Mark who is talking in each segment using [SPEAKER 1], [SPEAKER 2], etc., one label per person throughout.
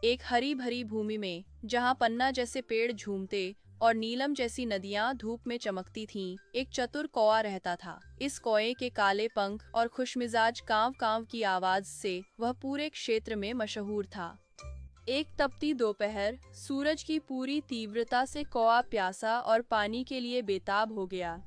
[SPEAKER 1] एक हरी भरी भूमि में, जहाँ पन्ना जैसे पेड़ झूमते और नीलम जैसी नदियां धूप में चमकती थीं, एक चतुर कौआ रहता था। इस कौए के काले पंख और खुशमिजाज कांव कांव की आवाज से वह पूरे क्षेत्र में मशहूर था। एक तपती दोपहर, सूरज की पूरी तीव्रता से कौआ प्यासा और पानी के लिए बेताब हो गया।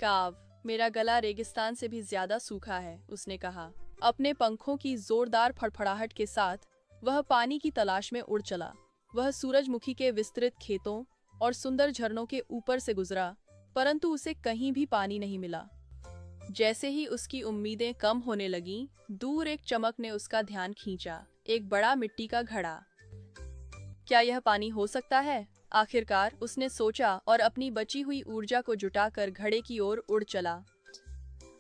[SPEAKER 1] काव, मेरा गला रेगिस्तान से भी ज्यादा सूखा है, उसने कहा। अपने पंखों की जोरदार फड़फड़ाहट के साथ वह पानी की तलाश में उड़ चला। वह सूरजमुखी के विस्तृत खेतों और सुंदर झरनों के ऊपर से गुजरा, परंतु उसे कहीं भी पानी नहीं मिला। जैसे ही उसकी उम्मीदें कम होने लगीं, दूर एक चमक ने उसका ध्यान खींचा। एक बड़ा मिट्टी का घड़ा। क्या यह पानी हो सकता है? आखिरकार उसने सोचा और अपनी बची हुई ऊर्जा को जुटाकर घड़े की ओर उड़ चला।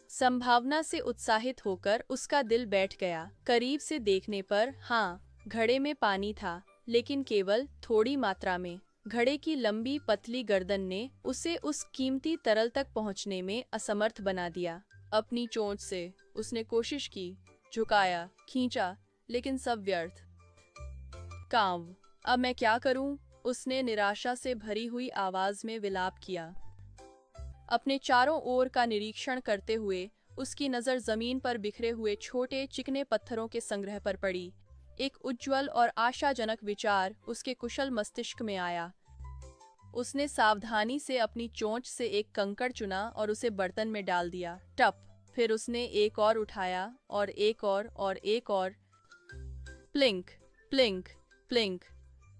[SPEAKER 1] संभावना से उत्साहित होकर उसका दिल बैठ गया। करीब से देखने पर हाँ, घड़े में पानी था, लेकिन केवल थोड़ी मात्रा में। घड़े की लंबी पतली गर्दन ने उसे उस कीमती तरल तक पहुंचने में असमर्थ बना दिया। अपनी चोंच से उसने कोशिश की, झुकाया, खींचा, लेकिन सब व्यर्थ। कांव, अब मैं क्या करूं? उसने निराशा से भरी हुई आवाज में विलाप किया। अपने चारों ओर का निरीक्षण करते हुए उसकी नजर जमीन पर बिखरे हुए छोटे चिकने पत्थरों के संग्रह पर पड़ी। एक उज्ज्वल और आशाजनक विचार उसके कुशल मस्तिष्क में आया। उसने सावधानी से अपनी चोंच से एक कंकड़ चुना और उसे बर्तन में डाल दिया। टप! फिर उसने एक और उठाया और एक और एक और। प्लिंक, प्लिंक, प्लिंक।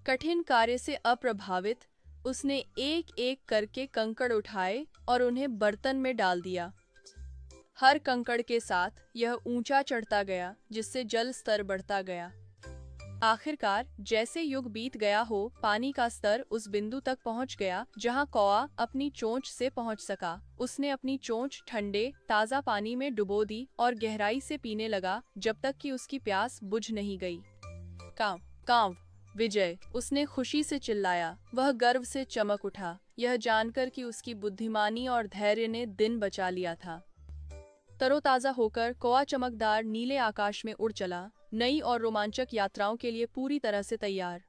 [SPEAKER 1] कठिन कार्य से अप्रभावित उसने एक एक करके कंकड़ उठाए और उन्हें बर्तन में डाल दिया। हर कंकड़ के साथ यह ऊंचा चढ़ता गया, जिससे जल स्तर बढ़ता गया। आखिरकार जैसे युग बीत गया हो, पानी का स्तर उस बिंदु तक पहुंच गया जहां कौआ अपनी चोंच से पहुंच सका। उसने अपनी चोंच ठंडे ताजा पानी में डुबो दी और गहराई से पीने लगा जब तक कि उसकी प्यास बुझ नहीं गई। कांव, कांव, विजय! उसने खुशी से चिल्लाया। वह गर्व से चमक उठा, यह जानकर कि उसकी बुद्धिमानी और धैर्य ने दिन बचा लिया था। तरोताजा होकर कौआ चमकदार नीले आकाश में उड़ चला, नई और रोमांचक यात्राओं के लिए पूरी तरह से तैयार।